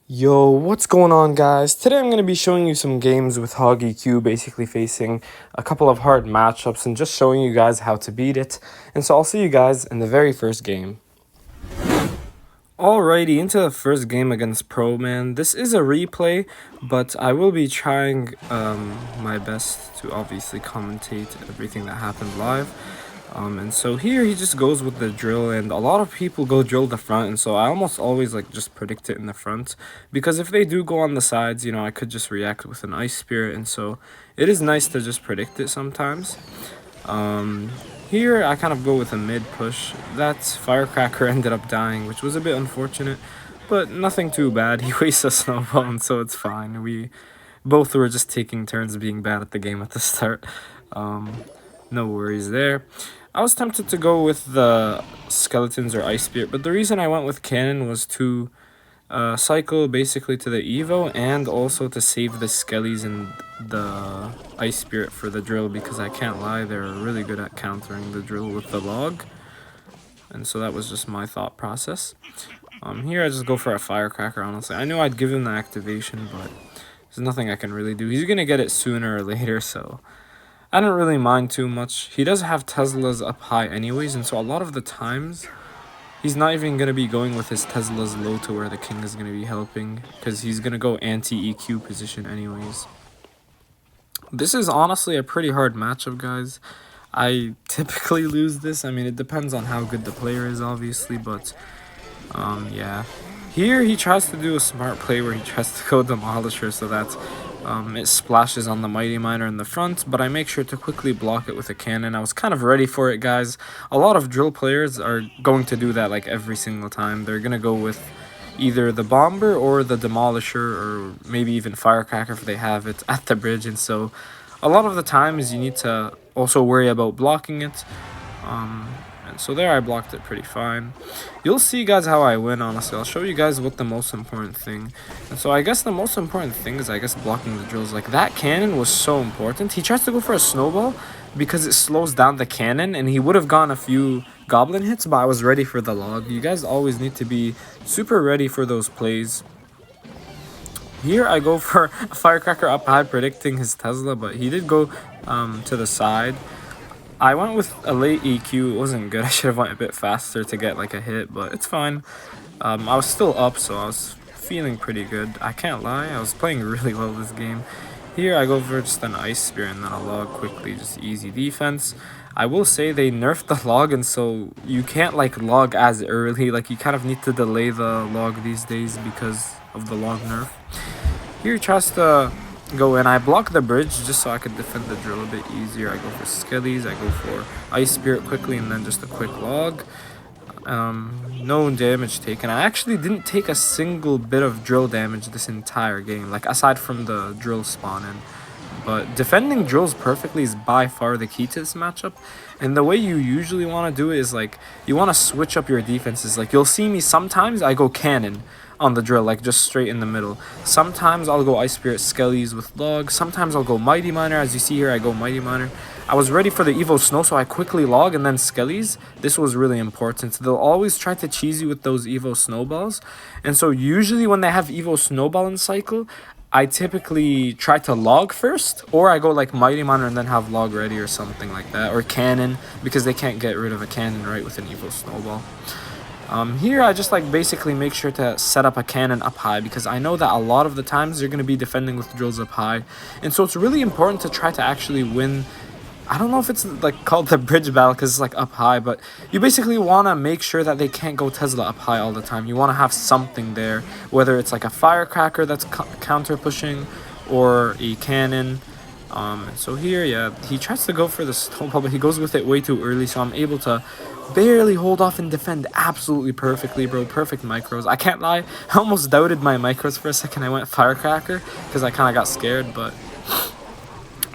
Yo, what's going on, guys? Today I'm going to be showing you some games with Hoggy Q, basically facing a couple of hard matchups and just showing you guys how to beat it. And so I'll see you guys in the very first game. Alrighty, into the first game against Pro Man. This is a replay, but I will be trying my best to obviously commentate everything that happened live. And so here he just goes with the drill, and a lot of people go drill the front, and so I almost always just predict it in the front, because if they do go on the sides, I could just react with an Ice Spirit, and so it is nice to just predict it sometimes. Here I kind of go with a mid push. That Firecracker ended up dying, which was a bit unfortunate, but nothing too bad. He wastes a snowball, and so it's fine. We both were just taking turns being bad at the game at the start. No worries there. I was tempted to go with the Skeletons or Ice Spirit, but the reason I went with Cannon was to cycle basically to the Evo and also to save the Skellies and the Ice Spirit for the drill, because I can't lie, they're really good at countering the drill with the log. And so that was just my thought process. Here I just go for a Firecracker, honestly. I knew I'd give him the activation, but there's nothing I can really do. He's going to get it sooner or later, so I don't really mind too much. He does have Teslas up high anyways, and so a lot of the times he's not even going to be going with his Teslas low to where the king is going to be helping, because he's going to go anti-EQ position anyways. This is honestly a pretty hard matchup, guys. I typically lose this. I mean, it depends on how good the player is, obviously, but yeah. Here he tries to do a smart play where he tries to go Demolisher so that it splashes on the Mighty Miner in the front, but I make sure to quickly block it with a cannon. I was kind of ready for it, guys. A lot of drill players are going to do that every single time. They're going to go with either the Bomber or the Demolisher, or maybe even Firecracker if they have it at the bridge. And so a lot of the times you need to also worry about blocking it. And so there I blocked it pretty fine. You'll see, guys, how I win, honestly. I'll show you guys what the most important thing. And so I guess the most important thing is, blocking the drills. That cannon was so important. He tries to go for a snowball because it slows down the cannon, and he would have gotten a few goblin hits, but I was ready for the log. You guys always need to be super ready for those plays. Here I go for a Firecracker up high, predicting his Tesla, but he did go to the side. I went with a late EQ. It wasn't good. I should have went a bit faster to get a hit, but it's fine. I was still up, so I was feeling pretty good. I can't lie, I was playing really well this game. Here I go for just an Ice Spear and then a log quickly, just easy defense. I will say they nerfed the log, and so you can't log as early. You kind of need to delay the log these days because of the log nerf. Here he tries to go in. I block the bridge just so I could defend the drill a bit easier. I go for Skellies, I go for Ice Spirit quickly, and then just a quick log. No damage taken. I actually didn't take a single bit of drill damage this entire game, aside from the drill spawn in. But defending drills perfectly is by far the key to this matchup. And the way you usually want to do it is you want to switch up your defenses. You'll see me sometimes I go cannon on the drill, just straight in the middle. Sometimes I'll go Ice Spirit Skellies with log. Sometimes I'll go Mighty Miner. As you see here, I go Mighty Miner. I was ready for the Evo Snow, so I quickly log and then Skellies. This was really important. They'll always try to cheese you with those Evo Snowballs. And so usually when they have Evo Snowball in cycle, I typically try to log first, or I go Mighty Miner and then have log ready or something like that, or cannon, because they can't get rid of a cannon right with an Evo Snowball. Here I just basically make sure to set up a cannon up high, because I know that a lot of the times you're going to be defending with drills up high, and so it's really important to try to actually win. I don't know if it's called the bridge battle because it's up high, but you basically want to make sure that they can't go Tesla up high all the time. You want to have something there, whether it's a Firecracker that's counter pushing or a cannon. So here, yeah, he tries to go for the snowball, but he goes with it way too early, so I'm able to barely hold off and defend absolutely perfectly, bro. Perfect micros. I can't lie, I almost doubted my micros for a second. I went Firecracker because I kind of got scared, but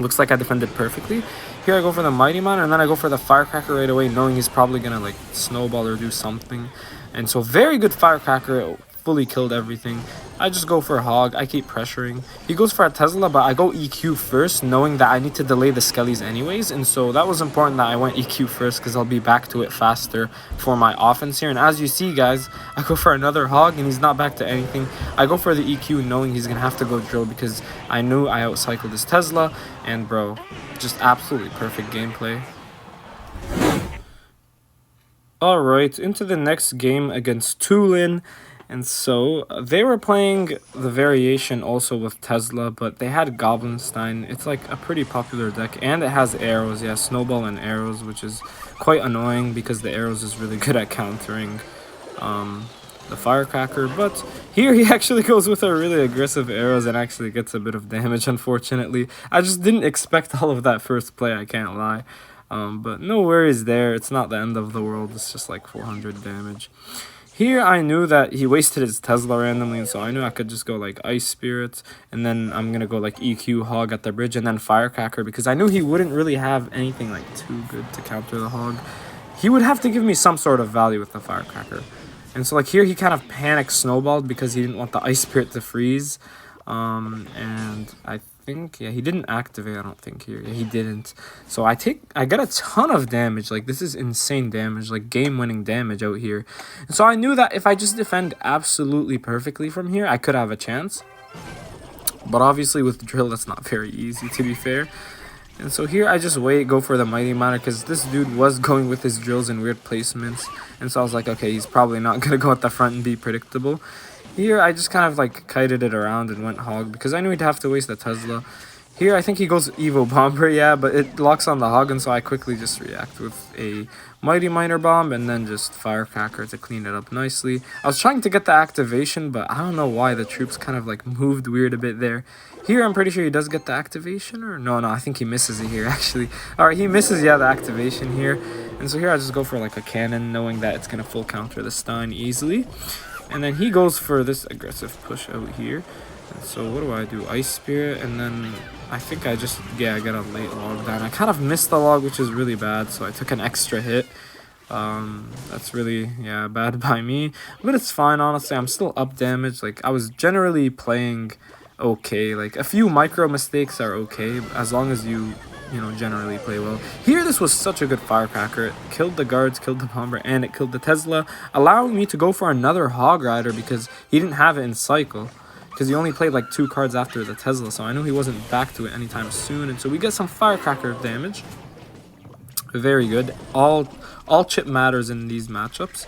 looks like I defended perfectly. Here I go for the Mighty Miner, and then I go for the Firecracker right away, knowing he's probably going to snowball or do something. And so very good Firecracker. It fully killed everything. I just go for a hog. I keep pressuring. He goes for a Tesla, but I go EQ first, knowing that I need to delay the skellies anyways. And so that was important that I went EQ first, because I'll be back to it faster for my offense here. And as you see, guys, I go for another hog, and he's not back to anything. I go for the EQ, knowing he's going to have to go drill, because I knew I outcycled his Tesla. And, bro, just absolutely perfect gameplay. Alright, into the next game against Tulin. And so they were playing the variation also with Tesla, but they had Goblinstein. It's like a pretty popular deck, and it has arrows. Yeah, snowball and arrows, which is quite annoying because the arrows is really good at countering the firecracker. But here he actually goes with a really aggressive arrows and actually gets a bit of damage, unfortunately. I just didn't expect all of that first play, I can't lie. But no worries there. It's not the end of the world. It's just like 400 damage. Here I knew that he wasted his Tesla randomly, and so I knew I could just go like Ice Spirit, and then I'm gonna go like EQ Hog at the bridge, and then Firecracker, because I knew he wouldn't really have anything like too good to counter the Hog. He would have to give me some sort of value with the Firecracker. And so like here he kind of panic snowballed because he didn't want the Ice Spirit to freeze. And I think, yeah, he didn't activate, I don't think here. Yeah, he didn't. So I get a ton of damage. Like, this is insane damage, like game-winning damage out here. And so I knew that if I just defend absolutely perfectly from here, I could have a chance. But obviously with drill, that's not very easy, to be fair. And so here I just wait, go for the Mighty Miner, because this dude was going with his drills in weird placements. And so I was like, okay, he's probably not going to go at the front and be predictable. Here, I just kind of like kited it around and went hog because I knew he'd have to waste the Tesla. Here, I think he goes Evo Bomber, yeah, but it locks on the hog, and so I quickly just react with a Mighty Miner Bomb and then just Firecracker to clean it up nicely. I was trying to get the activation, but I don't know why the troops kind of like moved weird a bit there. Here, I'm pretty sure he does get the activation, or no, I think he misses it here, actually. Alright, he misses, yeah, the activation here. And so here, I just go for like a cannon, knowing that it's going to full counter the Stein easily. And then he goes for this aggressive push out here. And so what do? Ice Spirit, and then I think I just, yeah, I got a late log down. I kind of missed the log, which is really bad, so I took an extra hit. That's really, yeah, bad by me. But it's fine, honestly. I'm still up damage. Like, I was generally playing okay. Like, a few micro mistakes are okay, as long as you know, generally play well. Here, this was such a good Firecracker. It killed the guards, killed the bomber, and it killed the Tesla, allowing me to go for another Hog Rider because he didn't have it in cycle. Because he only played like 2 cards after the Tesla, so I knew he wasn't back to it anytime soon. And so we get some Firecracker damage. Very good. All chip matters in these matchups.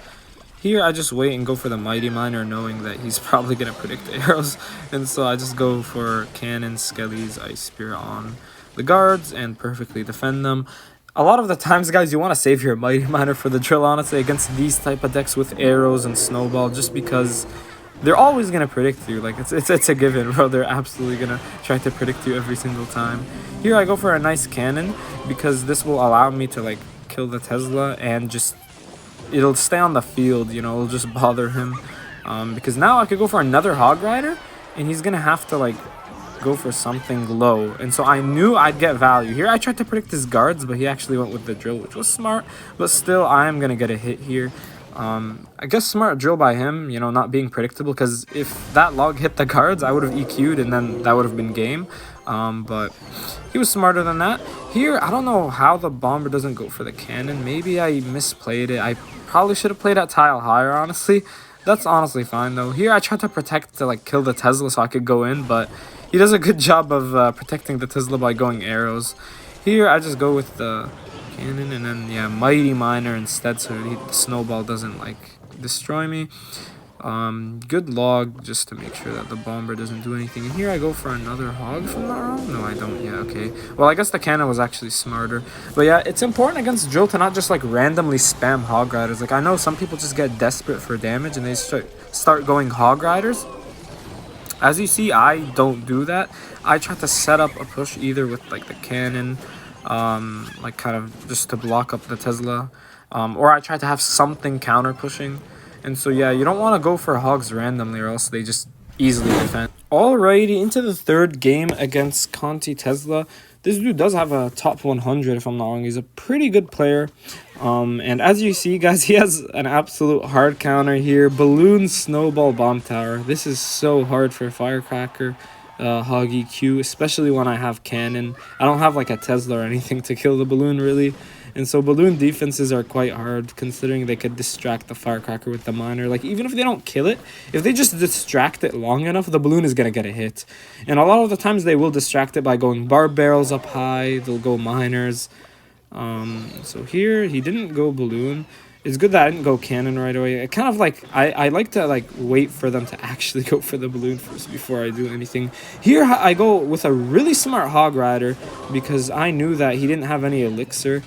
Here, I just wait and go for the Mighty Miner, knowing that he's probably going to predict arrows. And so I just go for Cannon, Skellies, Ice Spear on the guards and perfectly defend them. A lot of the times, guys, you want to save your Mighty Miner for the drill, honestly, against these type of decks with arrows and snowball, just because they're always going to predict you. Like, it's a given, bro. They're absolutely going to try to predict you every single time. Here, I go for a nice cannon because this will allow me to, like, kill the Tesla and just, it'll stay on the field, you know, it'll just bother him. Because now I could go for another Hog Rider, and he's going to have to, like, go for something low. And so I knew I'd get value. Here, I tried to predict his guards, but he actually went with the drill, which was smart. But still, I am going to get a hit here. I guess smart drill by him, you know, not being predictable, because if that log hit the guards, I would have EQ'd, and then that would have been game. But he was smarter than that. Here, I don't know how the bomber doesn't go for the cannon. Maybe I misplayed it. I probably should have played at tile higher, honestly. That's honestly fine, though. Here, I tried to protect to, like, kill the Tesla so I could go in, but he does a good job of protecting the Tesla by going arrows. Here, I just go with the cannon and then, yeah, Mighty Miner instead, so the snowball doesn't, like, destroy me. Good log just to make sure that the bomber doesn't do anything. And here I go for another hog, if I'm not wrong. No, I don't. Yeah, okay. Well, I guess the cannon was actually smarter. But yeah, it's important against drill to not just like randomly spam hog riders. Like, I know some people just get desperate for damage and they start going hog riders. As you see, I don't do that. I try to set up a push either with like the cannon, like kind of just to block up the Tesla, or I try to have something counter pushing. And so yeah, you don't want to go for hogs randomly or else they just easily defend. Alrighty, into the third game against Conti Tesla. This dude does have a top 100 if I'm not wrong. He's a pretty good player. And as you see, guys, he has an absolute hard counter here. Balloon, snowball, bomb tower. This is so hard for Firecracker, Hog EQ, especially when I have cannon. I don't have like a Tesla or anything to kill the balloon really. And so balloon defenses are quite hard, considering they could distract the Firecracker with the miner. Like, even if they don't kill it, if they just distract it long enough, the balloon is going to get a hit. And a lot of the times they will distract it by going barb barrels up high. They'll go miners. So here, he didn't go balloon. It's good that I didn't go cannon right away. It kind of like, I like to like wait for them to actually go for the balloon first before I do anything. Here I go with a really smart Hog Rider because I knew that he didn't have any elixir.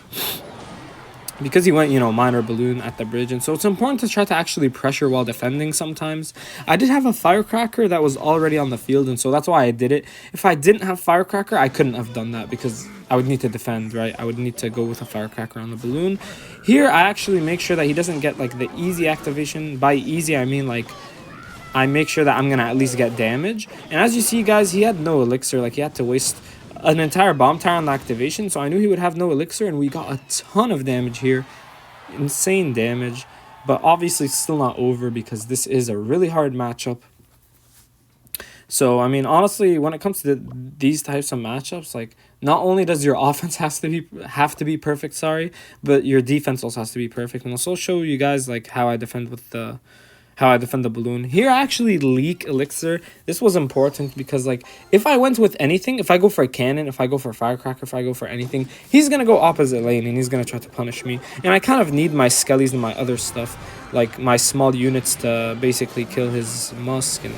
Because he went, you know, miner balloon at the bridge. And so it's important to try to actually pressure while defending sometimes. I did have a Firecracker that was already on the field, and so that's why I did it. If I didn't have Firecracker, I couldn't have done that because I would need to defend, right? I would need to go with a Firecracker on the balloon. Here, I actually make sure that he doesn't get, like, the easy activation. By easy, I mean, like, I make sure that I'm going to at least get damage. And as you see, guys, he had no elixir. Like, he had to waste an entire bomb tower on the activation, so I knew he would have no elixir, and we got a ton of damage here. Insane damage, but obviously still not over because this is a really hard matchup. So, I mean, honestly, when it comes to these types of matchups, like, not only does your offense have to be perfect, sorry, but your defense also has to be perfect. And I'll also show you guys, like, how I defend the balloon. Here, I actually leak elixir. This was important because, like, if I went with anything, if I go for a cannon, if I go for a Firecracker, if I go for anything, he's going to go opposite lane and he's going to try to punish me. And I kind of need my skellies and my other stuff, like my small units, to basically kill his musk and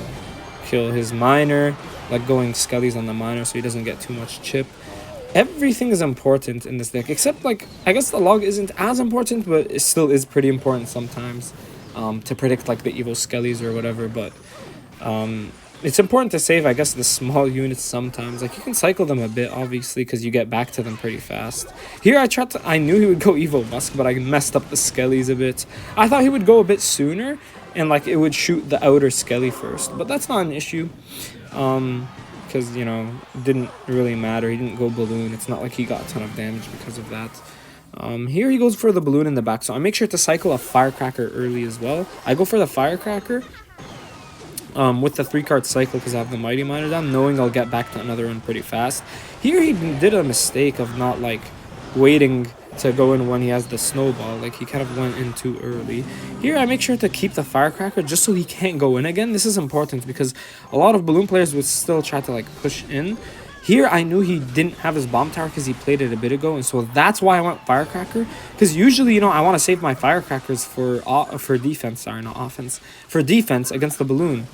kill his miner, like going skellies on the miner so he doesn't get too much chip. Everything is important in this deck, except, like, I guess the log isn't as important, but it still is pretty important sometimes. To predict, like, the evil skellies or whatever, but it's important to save, I guess, the small units sometimes. Like, you can cycle them a bit, obviously, because you get back to them pretty fast. Here, I knew he would go evil musk, but I messed up the skellies a bit. I thought he would go a bit sooner, and, like, it would shoot the outer skelly first, but that's not an issue, because, you know, it didn't really matter. He didn't go balloon. It's not like he got a ton of damage because of that. Here he goes for the balloon in the back, so I make sure to cycle a Firecracker early as well. I go for the Firecracker with the 3-card cycle because I have the Mighty Miner down, knowing I'll get back to another one pretty fast. Here he did a mistake of not, like, waiting to go in when he has the snowball. Like, he kind of went in too early. Here I make sure to keep the Firecracker just so he can't go in again. This is important because a lot of balloon players would still try to, like, push in. Here, I knew he didn't have his bomb tower because he played it a bit ago, and so that's why I went Firecracker. Because usually, you know, I want to save my Firecrackers for defense, sorry, not offense, for defense against the balloon.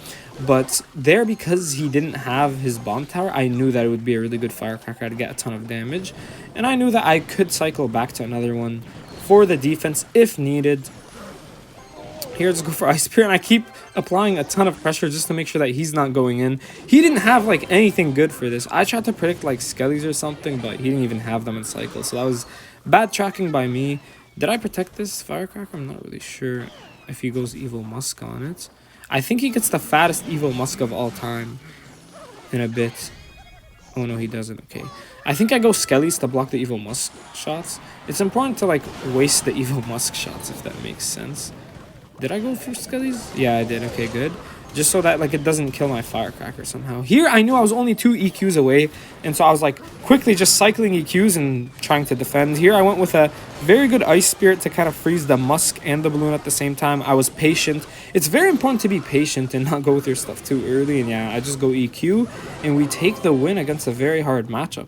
But there, because he didn't have his bomb tower, I knew that it would be a really good Firecracker to get a ton of damage. And I knew that I could cycle back to another one for the defense if needed. Here, let's go for Ice Spear, and I keep applying a ton of pressure just to make sure that he's not going in. He didn't have, like, anything good for this. I tried to predict, like, skellies or something, but he didn't even have them in cycle, so that was bad tracking by me. Did I protect this Firecracker? I'm not really sure if he goes Evil Musk on it. I think he gets the fattest Evil Musk of all time in a bit. Oh, no, he doesn't. Okay. I think I go Skellies to block the Evil Musk shots. It's important to, like, waste the Evil Musk shots, if that makes sense. Did I go for Skellies? Yeah, I did. Okay, good. Just so that, like, it doesn't kill my Firecracker somehow. Here, I knew I was only 2 EQs away, and so I was, like, quickly just cycling EQs and trying to defend. Here, I went with a very good Ice Spirit to kind of freeze the Musk and the Balloon at the same time. I was patient. It's very important to be patient and not go with your stuff too early, and yeah, I just go EQ, and we take the win against a very hard matchup.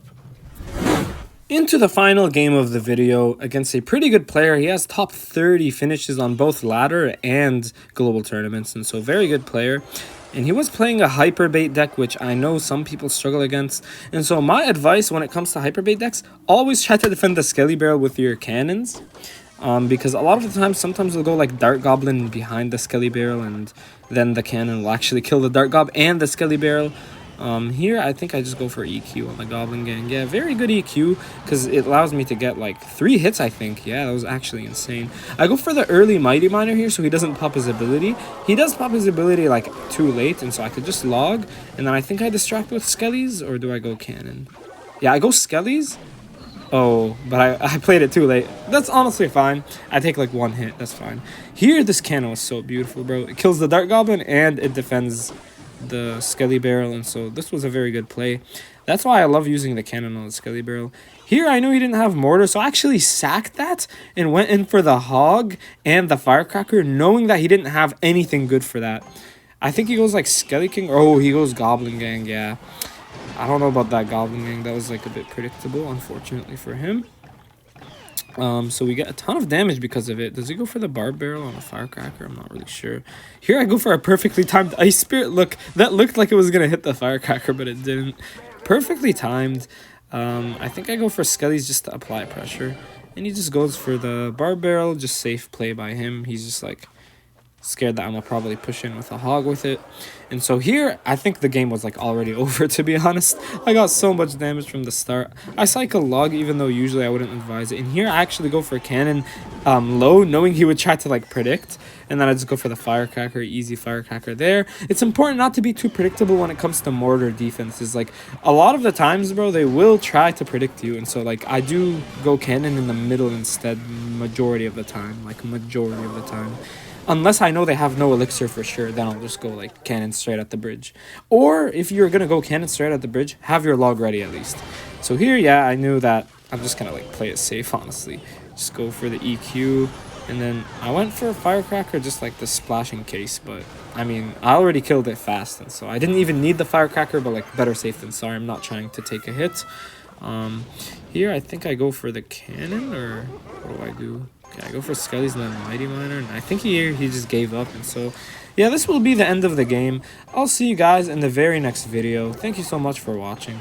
Into the final game of the video against a pretty good player. He has top 30 finishes on both ladder and global tournaments, and so very good player. And he was playing a hyperbait deck, which I know some people struggle against. And so my advice when it comes to hyperbait decks, always try to defend the Skelly Barrel with your cannons. Because a lot of the time, sometimes they'll go like Dart Goblin behind the Skelly Barrel, and then the cannon will actually kill the Dart Gob and the Skelly Barrel. Here, I think I just go for EQ on the Goblin Gang. Yeah, very good EQ, because it allows me to get, like, 3 hits, I think. Yeah, that was actually insane. I go for the early Mighty Miner here, so he doesn't pop his ability. He does pop his ability, like, too late, and so I could just log. And then I think I distract with Skellies, or do I go Cannon? Yeah, I go Skellies. Oh, but I played it too late. That's honestly fine. I take like one hit. That's fine. Here, this cannon was so beautiful, bro. It kills the Dart Goblin and it defends the Skelly Barrel. And so this was a very good play. That's why I love using the cannon on the Skelly Barrel. Here, I knew he didn't have mortar, so I actually sacked that and went in for the Hog and the Firecracker, knowing that he didn't have anything good for that. I think he goes like Skelly King. Oh, he goes Goblin Gang, yeah. I don't know about that Goblin Gang. That was like a bit predictable, unfortunately for him. So we get a ton of damage because of it. Does he go for the Barb Barrel on a Firecracker? I'm not really sure. Here I go for a perfectly timed Ice Spirit. Look, that looked like it was going to hit the Firecracker, but it didn't. Perfectly timed. I think I go for Skellies just to apply pressure. And he just goes for the Barb Barrel. Just safe play by him. He's just like scared that I'm gonna probably push in with a Hog with it. And so here I think the game was like already over, to be honest. I got so much damage from the start. I cycle Log even though usually I wouldn't advise it. And here I actually go for a cannon low, knowing he would try to like predict, and then I just go for the Firecracker. Easy Firecracker there. It's important not to be too predictable when it comes to mortar defenses. Like a lot of the times, bro, they will try to predict you, and so like I do go cannon in the middle instead majority of the time. Unless I know they have no elixir for sure, then I'll just go like cannon straight at the bridge. Or if you're gonna go cannon straight at the bridge, have your Log ready at least. So here, yeah, I knew that I'm just gonna like play it safe, honestly. Just go for the EQ, and then I went for a Firecracker, just like the splashing case. But I mean, I already killed it fast, and so I didn't even need the Firecracker. But like better safe than sorry. I'm not trying to take a hit. Here I think I go for the cannon, or what do I do? Okay, I go for Skellies and then Mighty Miner, and I think he just gave up. And so, yeah, this will be the end of the game. I'll see you guys in the very next video. Thank you so much for watching.